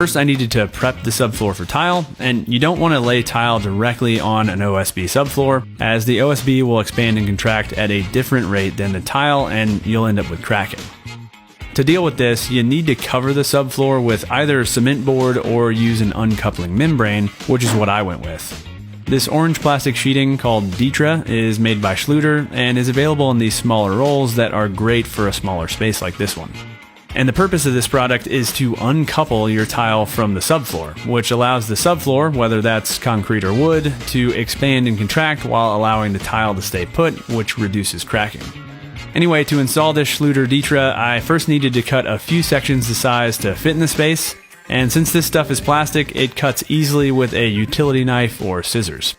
First, I needed to prep the subfloor for tile, and you don't want to lay tile directly on an OSB subfloor, as the OSB will expand and contract at a different rate than the tile, and you'll end up with cracking. To deal with this, you need to cover the subfloor with either cement board or use an uncoupling membrane, which is what I went with. This orange plastic sheeting called Ditra is made by Schluter and is available in these smaller rolls that are great for a smaller space like this one. And the purpose of this product is to uncouple your tile from the subfloor, which allows the subfloor, whether that's concrete or wood, to expand and contract while allowing the tile to stay put, which reduces cracking. Anyway, to install this Schluter Ditra, I first needed to cut a few sections the size to fit in the space, and since this stuff is plastic, it cuts easily with a utility knife or scissors.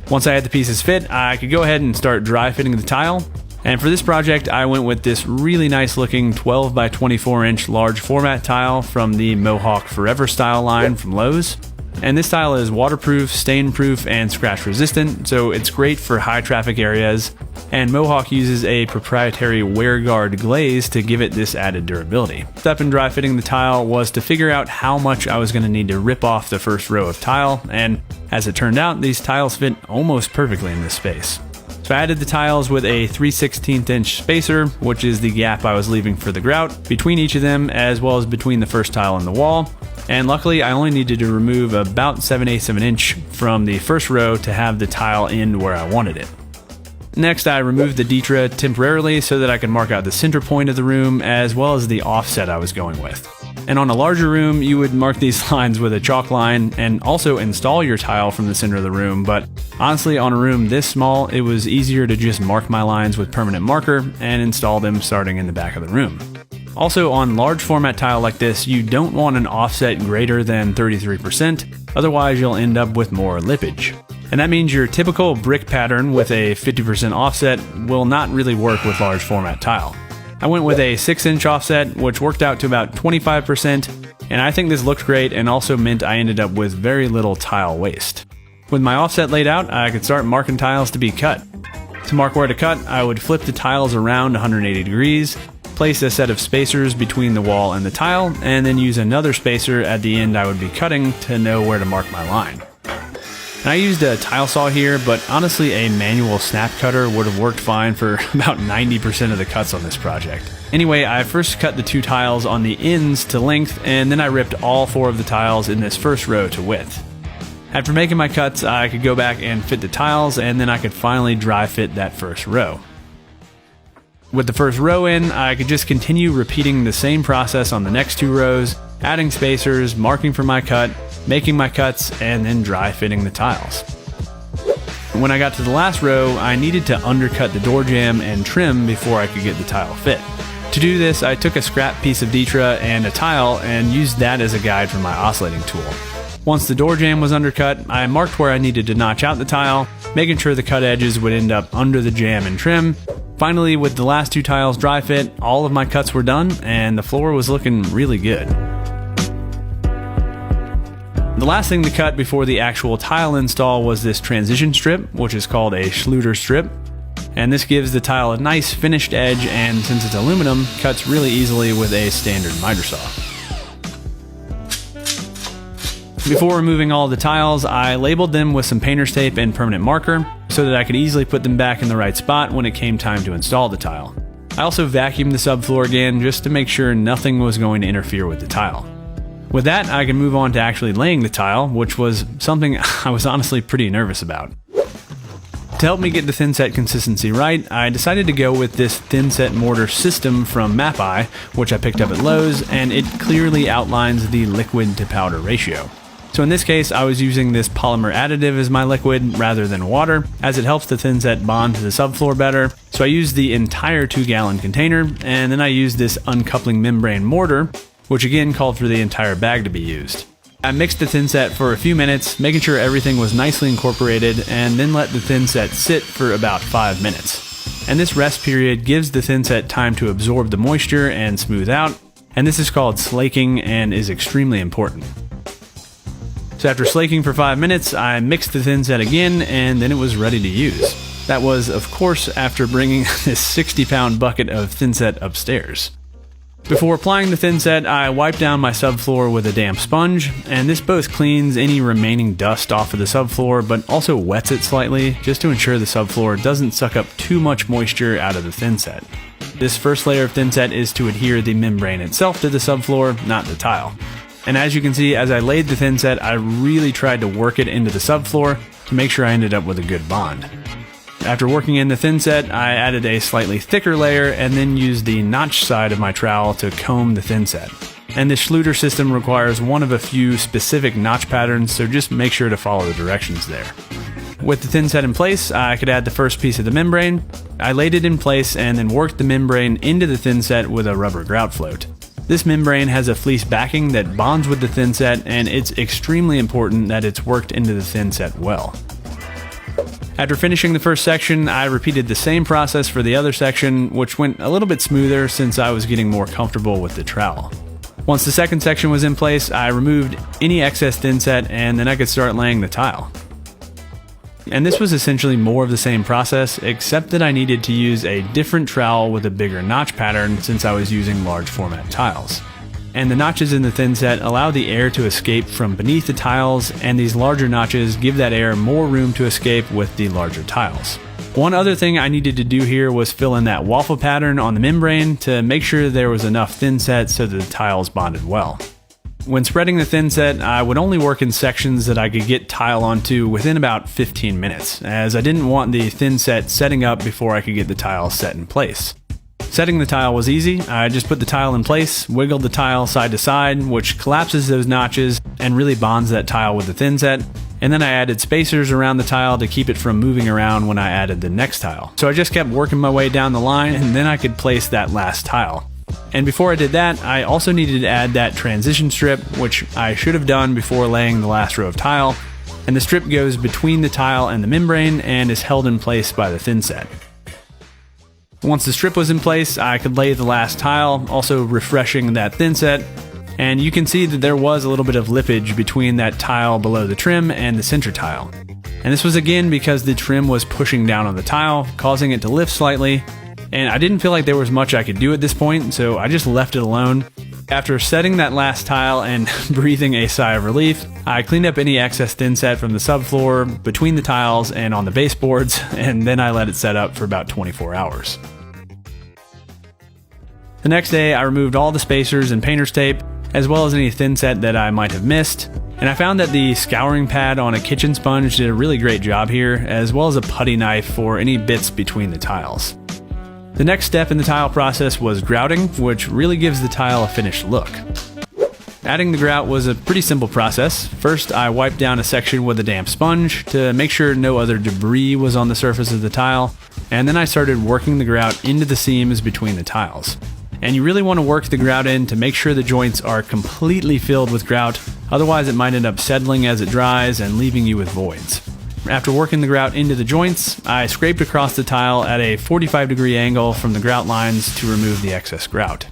Once I had the pieces fit, I could go ahead and start dry fitting the tile. And for this project, I went with this really nice looking 12 by 24 inch large format tile from the Mohawk Forever style line from Lowe's. And this tile is waterproof, stain proof, and scratch resistant, so it's great for high traffic areas. And Mohawk uses a proprietary wear guard glaze to give it this added durability. Step in dry fitting the tile was to figure out how much I was going to need to rip off the first row of tile, and as it turned out, these tiles fit almost perfectly in this space. So I added the tiles with a 3/16 inch spacer, which is the gap I was leaving for the grout, between each of them, as well as between the first tile and the wall. And luckily, I only needed to remove about 7/8 of an inch from the first row to have the tile end where I wanted it. Next, I removed the Ditra temporarily so that I could mark out the center point of the room as well as the offset I was going with. And on a larger room, you would mark these lines with a chalk line and also install your tile from the center of the room, but honestly, on a room this small, it was easier to just mark my lines with permanent marker and install them starting in the back of the room. Also, on large format tile like this, you don't want an offset greater than 33%, otherwise you'll end up with more lippage. And that means your typical brick pattern with a 50% offset will not really work with large format tile. I went with a 6-inch offset, which worked out to about 25%, and I think this looked great and also meant I ended up with very little tile waste. With my offset laid out, I could start marking tiles to be cut. To mark where to cut, I would flip the tiles around 180 degrees, place a set of spacers between the wall and the tile, and then use another spacer at the end I would be cutting to know where to mark my line. And I used a tile saw here, but honestly a manual snap cutter would have worked fine for about 90% of the cuts on this project. Anyway, I first cut the two tiles on the ends to length, and then I ripped all 4 of the tiles in this first row to width. After making my cuts, I could go back and fit the tiles, and then I could finally dry fit that first row. With the first row in, I could just continue repeating the same process on the next 2 rows, adding spacers, marking for my cut, making my cuts, and then dry fitting the tiles. When I got to the last row, I needed to undercut the door jamb and trim before I could get the tile fit. To do this, I took a scrap piece of Ditra and a tile and used that as a guide for my oscillating tool. Once the door jamb was undercut, I marked where I needed to notch out the tile, making sure the cut edges would end up under the jamb and trim. Finally, with the last 2 tiles dry fit, all of my cuts were done and the floor was looking really good. The last thing to cut before the actual tile install was this transition strip, which is called a Schluter strip. And this gives the tile a nice finished edge, and since it's aluminum, cuts really easily with a standard miter saw. Before removing all the tiles, I labeled them with some painter's tape and permanent marker so that I could easily put them back in the right spot when it came time to install the tile. I also vacuumed the subfloor again just to make sure nothing was going to interfere with the tile. With that, I can move on to actually laying the tile, which was something I was honestly pretty nervous about. To help me get the thin set consistency right, I decided to go with this thin set mortar system from Map-I, which I picked up at Lowe's, and it clearly outlines the liquid to powder ratio. So in this case, I was using this polymer additive as my liquid rather than water, as it helps the thin set bond to the subfloor better. So I used the entire 2-gallon container, and then I used this uncoupling membrane mortar, which again called for the entire bag to be used. I mixed the thin set for a few minutes, making sure everything was nicely incorporated, and then let the thin set sit for about 5 minutes. And this rest period gives the thin set time to absorb the moisture and smooth out, and this is called slaking and is extremely important. So after slaking for 5 minutes, I mixed the thin set again, and then it was ready to use. That was, of course, after bringing this 60-pound bucket of thin set upstairs. Before applying the thin set, I wipe down my subfloor with a damp sponge, and this both cleans any remaining dust off of the subfloor, but also wets it slightly, just to ensure the subfloor doesn't suck up too much moisture out of the thin set. This first layer of thin set is to adhere the membrane itself to the subfloor, not the tile. And as you can see, as I laid the thin set, I really tried to work it into the subfloor to make sure I ended up with a good bond. After working in the thin set, I added a slightly thicker layer and then used the notch side of my trowel to comb the thin set. And this Schluter system requires one of a few specific notch patterns, so just make sure to follow the directions there. With the thin set in place, I could add the first piece of the membrane. I laid it in place and then worked the membrane into the thin set with a rubber grout float. This membrane has a fleece backing that bonds with the thin set, and it's extremely important that it's worked into the thin set well. After finishing the first section, I repeated the same process for the other section, which went a little bit smoother since I was getting more comfortable with the trowel. Once the second section was in place, I removed any excess thin set and then I could start laying the tile. And this was essentially more of the same process, except that I needed to use a different trowel with a bigger notch pattern since I was using large format tiles. And the notches in the thin set allow the air to escape from beneath the tiles, and these larger notches give that air more room to escape with the larger tiles. One other thing I needed to do here was fill in that waffle pattern on the membrane to make sure there was enough thin set so that the tiles bonded well. When spreading the thin set, I would only work in sections that I could get tile onto within about 15 minutes, as I didn't want the thin set setting up before I could get the tile set in place. Setting the tile was easy. I just put the tile in place, wiggled the tile side to side, which collapses those notches and really bonds that tile with the thin set. And then I added spacers around the tile to keep it from moving around when I added the next tile. So I just kept working my way down the line, and then I could place that last tile. And before I did that, I also needed to add that transition strip, which I should have done before laying the last row of tile. And the strip goes between the tile and the membrane and is held in place by the thin set. Once the strip was in place, I could lay the last tile, also refreshing that thin set, and you can see that there was a little bit of lippage between that tile below the trim and the center tile. And this was again because the trim was pushing down on the tile, causing it to lift slightly, and I didn't feel like there was much I could do at this point, so I just left it alone. After setting that last tile and breathing a sigh of relief, I cleaned up any excess thin set from the subfloor, between the tiles, and on the baseboards, and then I let it set up for about 24 hours. The next day, I removed all the spacers and painter's tape, as well as any thin set that I might have missed, and I found that the scouring pad on a kitchen sponge did a really great job here, as well as a putty knife for any bits between the tiles. The next step in the tile process was grouting, which really gives the tile a finished look. Adding the grout was a pretty simple process. First, I wiped down a section with a damp sponge to make sure no other debris was on the surface of the tile, and then I started working the grout into the seams between the tiles. And you really want to work the grout in to make sure the joints are completely filled with grout, otherwise it might end up settling as it dries and leaving you with voids. After working the grout into the joints, I scraped across the tile at a 45-degree angle from the grout lines to remove the excess grout.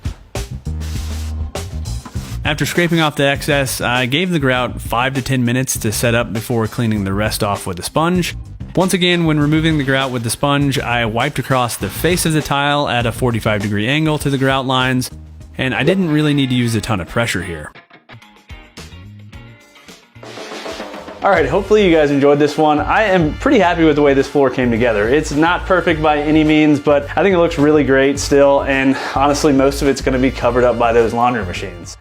After scraping off the excess, I gave the grout 5 to 10 minutes to set up before cleaning the rest off with a sponge. Once again, when removing the grout with the sponge, I wiped across the face of the tile at a 45-degree angle to the grout lines, and I didn't really need to use a ton of pressure here. Alright, hopefully you guys enjoyed this one. I am pretty happy with the way this floor came together. It's not perfect by any means, but I think it looks really great still, and honestly most of it's going to be covered up by those laundry machines.